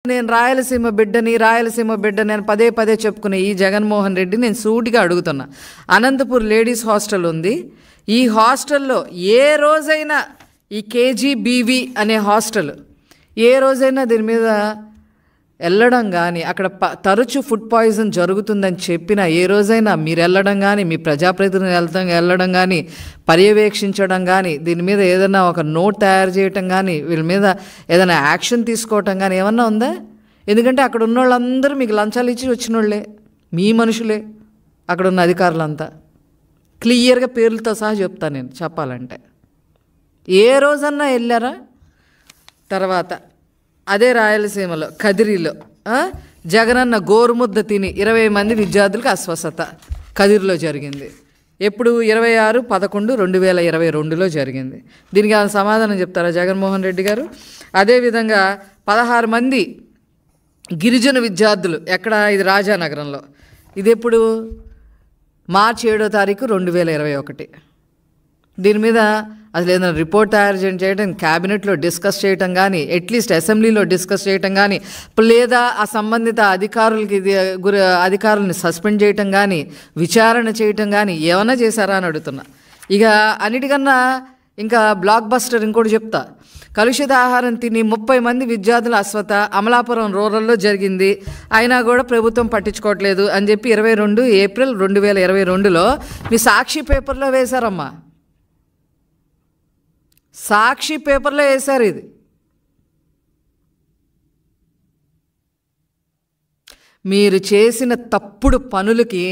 నేను రాయలసీమ బిడ్డని నేను పదే పదే చెప్పుకునే ఈ జగన్మోహన్ రెడ్డి నేను సూటిగా అడుగుతున్నా. అనంతపూర్ లేడీస్ హాస్టల్ ఉంది. ఈ హాస్టల్లో ఏ రోజైనా ఈ కేజీబీవీ అనే హాస్టల్ ఏ రోజైనా దీని మీద వెళ్ళడం కానీ అక్కడ తరచూ ఫుడ్ పాయిజన్ జరుగుతుందని చెప్పిన ఏ రోజైనా మీరు వెళ్ళడం కానీ మీ ప్రజాప్రతినిధులు వెళ్ళడం కానీ పర్యవేక్షించడం కానీ దీని మీద ఏదైనా ఒక నోట్ తయారు చేయటం కానీ వీళ్ళ మీద ఏదైనా యాక్షన్ తీసుకోవటం కానీ ఏమన్నా ఉందా? ఎందుకంటే అక్కడ ఉన్న వాళ్ళందరూ మీకు లంచాలు ఇచ్చి వచ్చిన వాళ్ళే, మీ మనుషులే అక్కడ ఉన్న అధికారులంతా. క్లియర్గా పేర్లతో సహా చెప్తాను నేను చెప్పాలంటే. ఏ రోజన్నా వెళ్ళారా? తర్వాత అదే రాయలసీమలో కదిరిలో జగనన్న గోరుముద్ద తిని 20 మంది విద్యార్థులకు అస్వస్థత కదిరిలో జరిగింది. ఎప్పుడు 26/11/2022లో జరిగింది. దీనికి ఆయన సమాధానం చెప్తారా జగన్మోహన్ రెడ్డి గారు? అదేవిధంగా 16 మంది గిరిజన విద్యార్థులు ఎక్కడ? ఇది రాజానగరంలో. ఇది ఎప్పుడు? మార్చి 7వ తారీఖు 2021. దీని మీద అసలు ఏదైనా రిపోర్ట్ తయారు చేయడం, క్యాబినెట్లో డిస్కస్ చేయటం కానీ, అట్లీస్ట్ అసెంబ్లీలో డిస్కస్ చేయటం కానీ, లేదా ఆ సంబంధిత అధికారులని సస్పెండ్ చేయటం కానీ, విచారణ చేయటం కానీ ఏమన్నా చేశారా అని అడుగుతున్నా. ఇక అన్నిటికన్నా ఇంకా బ్లాక్ బస్టర్ ఇంకోటి చెప్తా. కలుషిత ఆహారం తిని 30 మంది విద్యార్థుల అస్వస్థ అమలాపురం రూరల్లో జరిగింది. అయినా కూడా ప్రభుత్వం పట్టించుకోవట్లేదు అని చెప్పి 22 ఏప్రిల్ 2022లో మీ సాక్షి పేపర్లో వేశారమ్మా. సాక్షి పేపర్లో వేశారు. ఇది మీరు చేసిన తప్పుడు పనులకి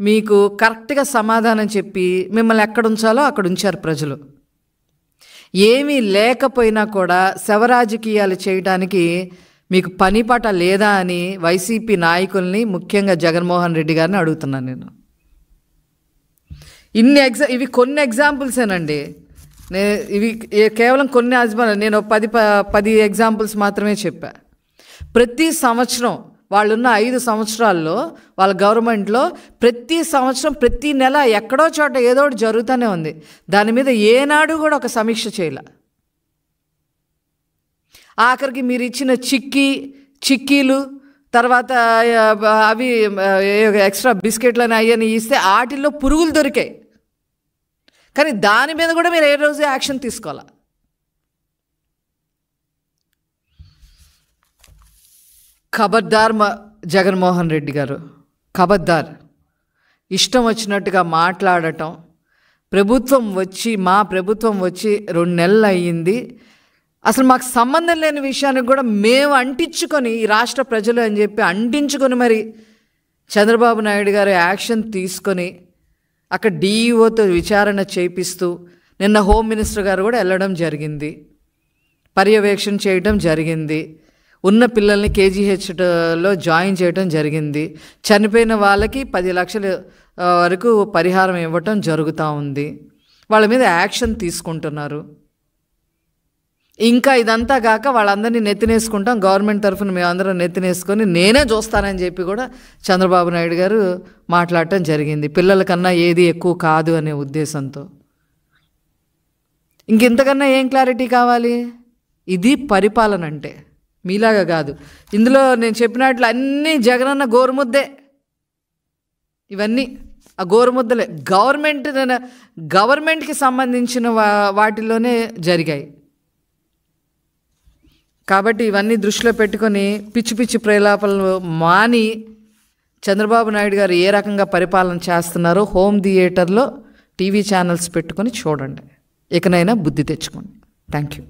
మీకు కరెక్ట్గా సమాధానం చెప్పి మిమ్మల్ని ఎక్కడ ఉంచాలో అక్కడ ఉంచారు ప్రజలు. ఏమీ లేకపోయినా కూడా శవరాజకీయాలు చేయడానికి మీకు పనిపాట లేదా అని వైసీపీ నాయకుల్ని, ముఖ్యంగా జగన్మోహన్ రెడ్డి గారిని అడుగుతున్నాను నేను. ఇవి కొన్ని ఎగ్జాంపుల్సేనండి. ఇవి కేవలం కొన్ని నేను 10 ఎగ్జాంపుల్స్ మాత్రమే చెప్పా. ప్రతి సంవత్సరం వాళ్ళున్న 5 సంవత్సరాల్లో వాళ్ళ గవర్నమెంట్లో ప్రతి సంవత్సరం ప్రతి నెల ఎక్కడో చోట ఏదో ఒకటి జరుగుతూనే ఉంది. దాని మీద ఏనాడు కూడా ఒక సమీక్ష చేయలే. ఆఖరికి మీరు ఇచ్చిన చిక్కీలు తర్వాత అవి ఎక్స్ట్రా బిస్కెట్లని అయ్యని ఇస్తే వాటిల్లో పురుగులు దొరికాయి. కానీ దాని మీద కూడా మీరు ఏ రోజు యాక్షన్ తీసుకోవాలా? ఖబర్దార్ జగన్మోహన్ రెడ్డి గారు, ఖబర్దార్. ఇష్టం వచ్చినట్టుగా మాట్లాడటం. మా ప్రభుత్వం వచ్చి 2 నెలలు అయ్యింది. అసలు మాకు సంబంధం లేని విషయానికి కూడా మేము అంటించుకొని ఈ రాష్ట్ర ప్రజలు అని చెప్పి అంటించుకొని మరి చంద్రబాబు నాయుడు గారు యాక్షన్ తీసుకొని అక్కడ డీఈఓతో విచారణ చేపిస్తూ నిన్న హోమ్ మినిస్టర్ గారు కూడా వెళ్ళడం జరిగింది, పర్యవేక్షణ చేయడం జరిగింది. ఉన్న పిల్లల్ని కేజీహెచ్లో జాయిన్ చేయడం జరిగింది. చనిపోయిన వాళ్ళకి 10 లక్షల వరకు పరిహారం ఇవ్వటం జరుగుతూ ఉంది. వాళ్ళ మీద యాక్షన్ తీసుకుంటున్నారు. ఇంకా ఇదంతా కాక వాళ్ళందరినీ నెత్తినేసుకుంటాం, గవర్నమెంట్ తరఫున మేమందరం నెత్తినేసుకొని నేనే చూస్తానని చెప్పి కూడా చంద్రబాబు నాయుడు గారు మాట్లాడటం జరిగింది. పిల్లల కన్నా ఏది ఎక్కువ కాదు అనే ఉద్దేశంతో. ఇంకెంతకన్నా ఏం క్లారిటీ కావాలి? ఇది పరిపాలన అంటే. మీలాగా కాదు. ఇందులో నేను చెప్పినట్లు అన్నీ జగనన్న గోరుముద్దే. ఇవన్నీ ఆ గోరుముద్దలే గవర్నమెంట్కి సంబంధించిన వాటిలోనే జరిగాయి. కాబట్టి ఇవన్నీ దృష్టిలో పెట్టుకొని పిచ్చి ప్రలాపాలను మాని చంద్రబాబు నాయుడు గారు ఏ రకంగా పరిపాలన చేస్తున్నారో హోమ్ థియేటర్లో టీవీ ఛానల్స్ పెట్టుకొని చూడండి. ఇకనైనా బుద్ధి తెచ్చుకోండి. Thank you.